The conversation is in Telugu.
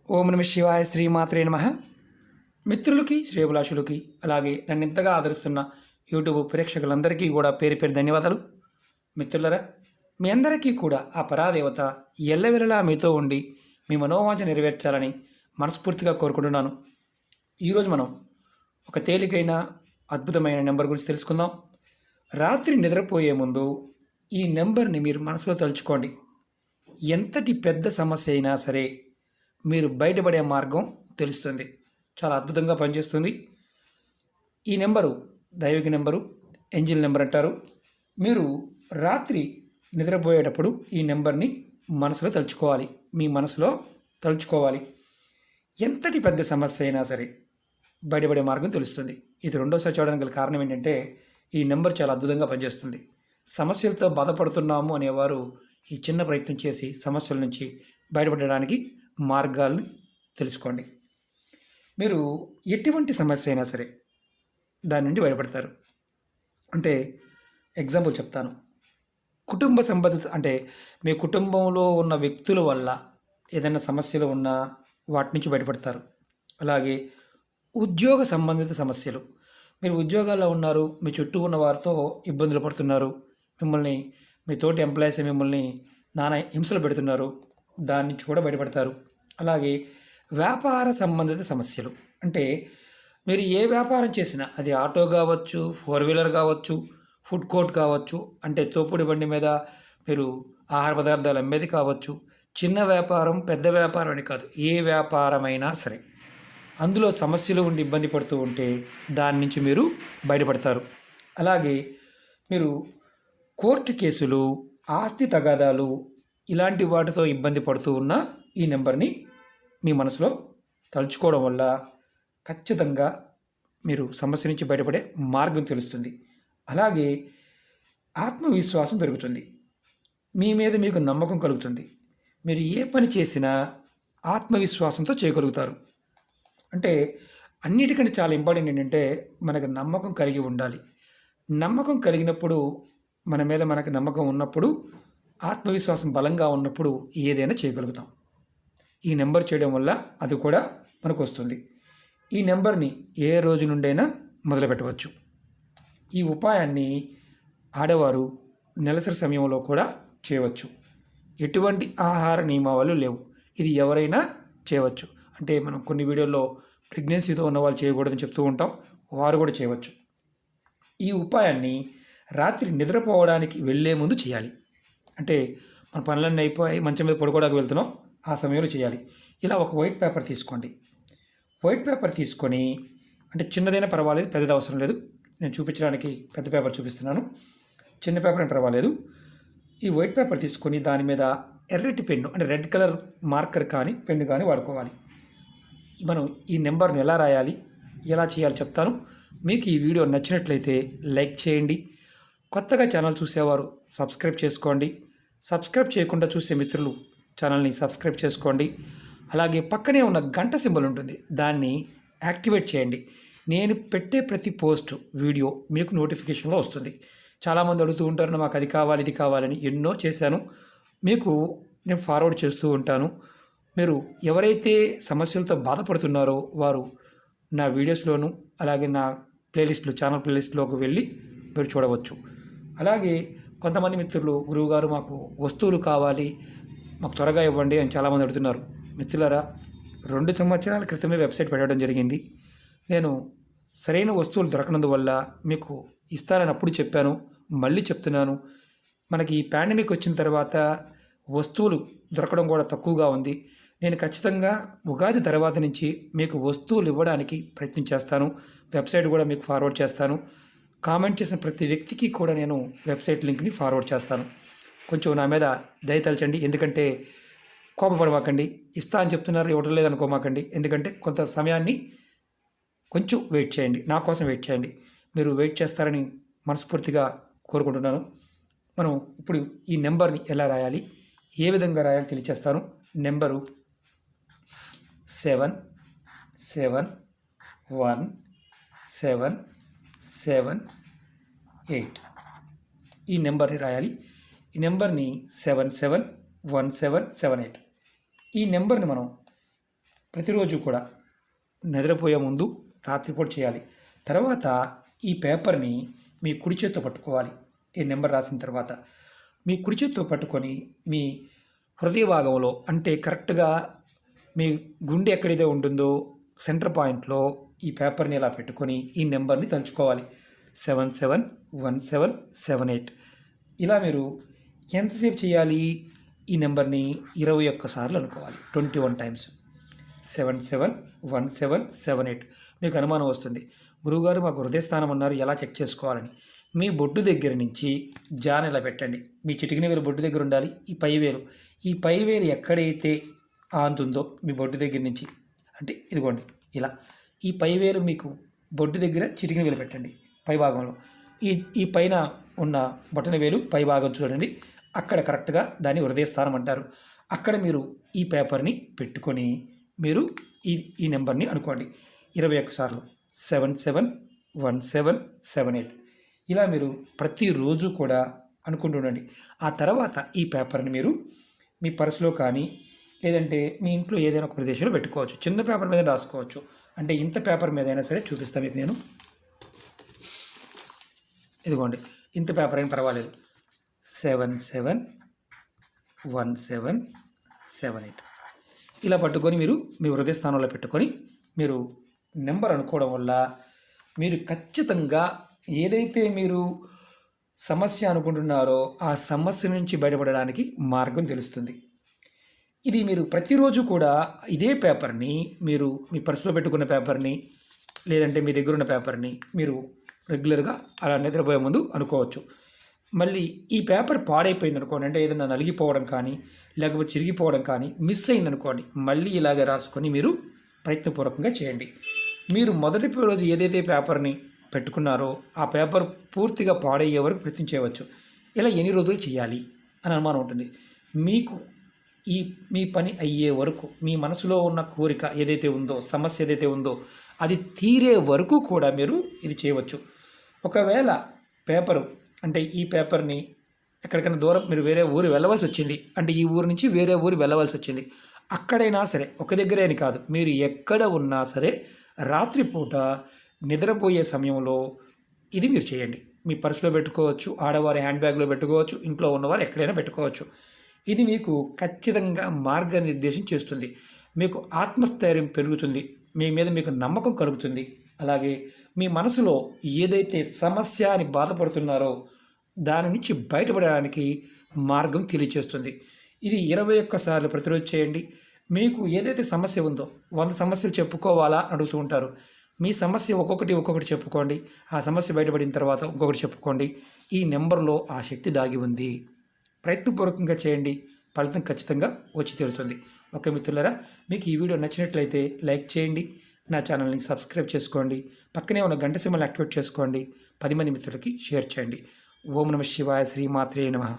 ఓం నమ శివాయ శ్రీమాత్రే నమః. మిత్రులకి శ్రేయభిలాషులకి అలాగే నన్ను ఇంతగా ఆదరిస్తున్న యూట్యూబ్ ప్రేక్షకులందరికీ కూడా పేరు పేరు ధన్యవాదాలు. మిత్రులరా, మీ అందరికీ కూడా ఆ పరాదేవత ఎల్లవెల్లలా మీతో ఉండి మీ మనోవాంఛ నెరవేర్చాలని మనస్ఫూర్తిగా కోరుకుంటున్నాను. ఈరోజు మనం ఒక తేలికైన అద్భుతమైన నెంబర్ గురించి తెలుసుకుందాం. రాత్రి నిద్రపోయే ముందు ఈ నెంబర్ని మీరు మనసులో తలుచుకోండి. ఎంతటి పెద్ద సమస్య అయినా సరే మీరు బయటపడే మార్గం తెలుస్తుంది. చాలా అద్భుతంగా పనిచేస్తుంది. ఈ నెంబరు దైవిక నెంబరు, ఏంజిల్ నెంబర్ అంటారు. మీరు రాత్రి నిద్రపోయేటప్పుడు ఈ నెంబర్ని మనసులో తలుచుకోవాలి. మీ మనసులో తలుచుకోవాలి. ఎంతటి పెద్ద సమస్య అయినా సరే బయటపడే మార్గం తెలుస్తుంది. ఇది రెండోసారి చూడడానికి గల కారణం ఏంటంటే ఈ నెంబర్ చాలా అద్భుతంగా పనిచేస్తుంది. సమస్యలతో బాధపడుతున్నాము అనేవారు ఈ చిన్న ప్రయత్నం చేసి సమస్యల నుంచి బయటపడడానికి మార్గాలను తెలుసుకోండి. మీరు ఎటువంటి సమస్య అయినా సరే దాని నుండి బయటపడతారు. అంటే ఎగ్జాంపుల్ చెప్తాను. కుటుంబ సంబంధిత అంటే మీ కుటుంబంలో ఉన్న వ్యక్తుల వల్ల ఏదైనా సమస్యలు ఉన్నా వాటి నుంచి బయటపడతారు. అలాగే ఉద్యోగ సంబంధిత సమస్యలు, మీరు ఉద్యోగాల్లో ఉన్నారు, మీ చుట్టూ ఉన్న వారితో ఇబ్బందులు పడుతున్నారు, మిమ్మల్ని మీ తోటి ఎంప్లాయీస్ మిమ్మల్ని నానా హింసలు పెడుతున్నారు, దాని నుంచి కూడా బయటపడతారు. అలాగే వ్యాపార సంబంధిత సమస్యలు, అంటే మీరు ఏ వ్యాపారం చేసినా అది ఆటో కావచ్చు, 4 వీలర్ కావచ్చు, ఫుడ్ కోర్ట్ కావచ్చు, అంటే తోపుడు బండి మీద మీరు ఆహార పదార్థాలు అమ్మేది కావచ్చు, చిన్న వ్యాపారం పెద్ద వ్యాపారం అని కాదు, ఏ వ్యాపారమైనా సరే అందులో సమస్యలు ఉండి ఇబ్బంది పడుతూ ఉంటే దాని నుంచి మీరు బయటపడతారు. అలాగే మీరు కోర్టు కేసులు, ఆస్తి తగాదాలు ఇలాంటి వాటితో ఇబ్బంది పడుతూ ఉన్న ఈ నెంబర్ని మీ మనసులో తలుచుకోవడం వల్ల ఖచ్చితంగా మీరు సమస్య నుంచి బయటపడే మార్గం తెలుస్తుంది. అలాగే ఆత్మవిశ్వాసం పెరుగుతుంది. మీ మీద మీకు నమ్మకం కలుగుతుంది. మీరు ఏ పని చేసినా ఆత్మవిశ్వాసంతో చేయగలుగుతారు. అంటే అన్నిటికంటే చాలా ఇంపార్టెంట్ ఏంటంటే మనకు నమ్మకం కలిగి ఉండాలి. నమ్మకం కలిగినప్పుడు, మన మీద మనకు నమ్మకం ఉన్నప్పుడు, ఆత్మవిశ్వాసం బలంగా ఉన్నప్పుడు ఏదైనా చేయగలుగుతాం. ఈ నెంబర్ చేయడం వల్ల అది కూడా మనకు వస్తుంది. ఈ నెంబర్ని ఏ రోజు నుండైనా మొదలుపెట్టవచ్చు. ఈ ఉపాయాన్ని ఆడవారు నెలసరి సమయంలో కూడా చేయవచ్చు. ఎటువంటి ఆహార నియమాలు లేవు. ఇది ఎవరైనా చేయవచ్చు. అంటే మనం కొన్ని వీడియోల్లో ప్రెగ్నెన్సీతో ఉన్న వాళ్ళు చేయకూడదని చెప్తూ ఉంటాం, వారు కూడా చేయవచ్చు. ఈ ఉపాయాన్ని రాత్రి నిద్రపోవడానికి వెళ్ళే ముందు చేయాలి. అంటే మన పనులన్నీ అయిపోయి మంచం మీద పడుకోవడానికి వెళ్తున్నాం, ఆ సమయంలో చేయాలి. ఇలా ఒక వైట్ పేపర్ తీసుకోండి. వైట్ పేపర్ తీసుకొని, అంటే చిన్నదైనా పర్వాలేదు, పెద్దది అవసరం లేదు, నేను చూపించడానికి పెద్ద పేపర్ చూపిస్తున్నాను, చిన్న పేపర్ అని పర్వాలేదు. ఈ వైట్ పేపర్ తీసుకొని దాని మీద ఎర్రటి పెన్ను, అంటే రెడ్ కలర్ మార్కర్ కానీ పెన్ను కానీ వాడుకోవాలి. మనం ఈ నెంబర్ను ఎలా రాయాలి, ఎలా చేయాలో చెప్తాను. మీకు ఈ వీడియో నచ్చినట్లయితే లైక్ చేయండి. కొత్తగా ఛానల్ చూసేవారు సబ్స్క్రైబ్ చేసుకోండి. సబ్స్క్రైబ్ చేయకుండా చూసే మిత్రులు ఛానల్ని సబ్స్క్రైబ్ చేసుకోండి. అలాగే పక్కనే ఉన్న గంట సింబల్ ఉంటుంది, దాన్ని యాక్టివేట్ చేయండి. నేను పెట్టే ప్రతి పోస్ట్ వీడియో మీకు నోటిఫికేషన్లో వస్తుంది. చాలామంది అడుగుతూ ఉంటారు, మాకు అది కావాలి ఇది కావాలని. ఎన్నో చేశాను, మీకు నేను ఫార్వర్డ్ చేస్తూ ఉంటాను. మీరు ఎవరైతే సమస్యలతో బాధపడుతున్నారో వారు నా వీడియోస్లోను అలాగే నా ప్లేలిస్ట్లో, ఛానల్ ప్లేలిస్ట్లోకి వెళ్ళి మీరు చూడవచ్చు. అలాగే కొంతమంది మిత్రులు, గురువుగారు మాకు వస్తువులు కావాలి, మాకు త్వరగా ఇవ్వండి అని చాలామంది అడుగుతున్నారు. మిత్రులారా, 2 సంవత్సరాల క్రితమే వెబ్సైట్ పెట్టడం జరిగింది. నేను సరైన వస్తువులు దొరకనందువల్ల మీకు ఇస్తానని అప్పుడు చెప్పాను, మళ్ళీ చెప్తున్నాను. మనకి ఈ పాండమిక్ వచ్చిన తర్వాత వస్తువులు దొరకడం కూడా తక్కువగా ఉంది. నేను ఖచ్చితంగా ఉగాది తర్వాత నుంచి మీకు వస్తువులు ఇవ్వడానికి ప్రయత్నం చేస్తాను. వెబ్సైట్ కూడా మీకు ఫార్వర్డ్ చేస్తాను. కామెంట్ చేసిన ప్రతి వ్యక్తికి కూడా నేను వెబ్సైట్ లింక్ని ఫార్వర్డ్ చేస్తాను. కొంచెం నా మీద దయతలచండి. ఎందుకంటే కోపపడమాకండి, ఇస్తా అని చెప్తున్నారు ఇవ్వడం లేదనుకోమాకండి. ఎందుకంటే కొంత సమయాన్ని కొంచెం వెయిట్ చేయండి, నా కోసం వెయిట్ చేయండి. మీరు వెయిట్ చేస్తారని మనస్ఫూర్తిగా కోరుకుంటున్నాను. మనం ఇప్పుడు ఈ నెంబర్ని ఎలా రాయాలి, ఏ విధంగా రాయాలి తెలియచేస్తాను. నెంబరు 771778. ఈ నెంబర్ని రాయాలి. ఈ నెంబర్ని 771778. ఈ నెంబర్ని మనం ప్రతిరోజు కూడా నిద్రపోయే ముందు రాత్రిపూట చేయాలి. తర్వాత ఈ పేపర్ని మీ కుడి చేత్తో పట్టుకోవాలి. ఈ నెంబర్ రాసిన తర్వాత మీ కుడి చేత్తో పట్టుకొని మీ హృదయ భాగంలో, అంటే కరెక్ట్గా మీ గుండె ఎక్కడైతే ఉంటుందో సెంటర్ పాయింట్లో ఈ పేపర్ని ఇలా పెట్టుకొని ఈ నెంబర్ని తలుచుకోవాలి. 771778. ఇలా మీరు ఎంతసేపు చేయాలి? ఈ నెంబర్ని 21 సార్లు అనుకోవాలి. 21 టైమ్స్. 771778. మీకు అనుమానం వస్తుంది, గురువుగారు మాకు హృదయస్థానం ఉన్నారు, ఎలా చెక్ చేసుకోవాలని. మీ బొడ్డు దగ్గర నుంచి జాన్ ఇలా పెట్టండి. మీ చిటికిన వేలు బొడ్డు దగ్గర ఉండాలి. ఈ పై వేలు ఎక్కడైతే ఆంతుందో మీ బొడ్డు దగ్గర నుంచి, అంటే ఇదిగోండి ఇలా ఈ పై వేలు మీకు బొడ్డు దగ్గర చిటికిన వేలు పెట్టండి పై భాగంలో. ఈ పైన ఉన్న బొటన వేలు పై భాగం చూడండి, అక్కడ కరెక్ట్గా దాన్ని హృదయస్థానం అంటారు. అక్కడ మీరు ఈ పేపర్ని పెట్టుకొని మీరు ఈ నెంబర్ని అనుకోండి 21 సార్లు. 771778. ఇలా మీరు ప్రతిరోజు కూడా అనుకుంటుండండి. ఆ తర్వాత ఈ పేపర్ని మీరు మీ పర్సులో కానీ లేదంటే మీ ఇంట్లో ఏదైనా ఒక ప్రదేశంలో పెట్టుకోవచ్చు. చిన్న పేపర్ మీద రాసుకోవచ్చు, అంటే ఇంత పేపర్ మీద అయినా సరే చూపిస్తాను మీకు నేను. ఇదిగోండి, ఇంత పేపర్ అయినా పర్వాలేదు. 771778. ఇలా పట్టుకొని మీరు మీ హృదయ స్థానంలో పెట్టుకొని మీరు నెంబర్ అనుకోవడం వల్ల మీరు ఖచ్చితంగా ఏదైతే మీరు సమస్య అనుకుంటున్నారో ఆ సమస్య నుంచి బయటపడడానికి మార్గం తెలుస్తుంది. ఇది మీరు ప్రతిరోజు కూడా ఇదే పేపర్ని మీరు మీ పర్సులో పెట్టుకున్న పేపర్ని లేదంటే మీ దగ్గర ఉన్న పేపర్ని మీరు రెగ్యులర్గా అలా నిద్రపోయే ముందు అనుకోవచ్చు. మళ్ళీ ఈ పేపర్ పాడైపోయింది అనుకోండి, అంటే ఏదైనా నలిగిపోవడం కానీ లేకపోతే చిరిగిపోవడం కానీ మిస్ అయిందనుకోండి, మళ్ళీ ఇలాగే రాసుకొని మీరు ప్రయత్నపూర్వకంగా చేయండి. మీరు మొదటి రోజు ఏదైతే పేపర్ని పెట్టుకున్నారో ఆ పేపర్ పూర్తిగా పాడయ్యే వరకు ప్రయత్నం చేయవచ్చు. ఇలా ఎన్ని రోజులు చేయాలి అని అనుమానం ఉంటుంది మీకు. మీ పని అయ్యే వరకు, మీ మనసులో ఉన్న కోరిక ఏదైతే ఉందో, సమస్య ఏదైతే ఉందో అది తీరే వరకు కూడా మీరు ఇది చేయవచ్చు. ఒకవేళ పేపరు, అంటే ఈ పేపర్ని ఎక్కడికైనా దూరం మీరు వేరే ఊరు వెళ్ళవలసి వచ్చింది, అంటే ఈ ఊరు నుంచి వేరే ఊరు వెళ్ళవలసి వచ్చింది, అక్కడైనా సరే, ఒక దగ్గరే అని కాదు, మీరు ఎక్కడ ఉన్నా సరే రాత్రిపూట నిద్రపోయే సమయంలో ఇది మీరు చేయండి. మీ పర్సులో పెట్టుకోవచ్చు, ఆడవారి హ్యాండ్ బ్యాగ్లో పెట్టుకోవచ్చు, ఇంట్లో ఉన్నవారు ఎక్కడైనా పెట్టుకోవచ్చు. ఇది మీకు ఖచ్చితంగా మార్గనిర్దేశం చేస్తుంది. మీకు ఆత్మస్థైర్యం పెరుగుతుంది, మీ మీద మీకు నమ్మకం కలుగుతుంది. అలాగే మీ మనసులో ఏదైతే సమస్య అని బాధపడుతున్నారో దాని నుంచి బయటపడడానికి మార్గం తెలియచేస్తుంది. ఇది 21 సార్లు ప్రతిరోజు చేయండి. మీకు ఏదైతే సమస్య ఉందో 100 సమస్యలు చెప్పుకోవాలా అడుగుతూ ఉంటారు. మీ సమస్య ఒక్కొక్కటి చెప్పుకోండి. ఆ సమస్య బయటపడిన తర్వాత ఇంకొకటి చెప్పుకోండి. ఈ నెంబర్లో ఆ శక్తి దాగి ఉంది. ప్రయత్నపూర్వకంగా చేయండి, ఫలితం ఖచ్చితంగా వచ్చి తీరుతుంది. ఓకే మిత్రులారా, మీకు ఈ వీడియో నచ్చినట్లయితే లైక్ చేయండి, నా ఛానల్ని సబ్స్క్రైబ్ చేసుకోండి, పక్కనే ఉన్న గంట సింబల్ని యాక్టివేట్ చేసుకోండి, 10 మంది మిత్రులకి షేర్ చేయండి. ఓం నమః శివాయ, శ్రీమాత్రే నమః.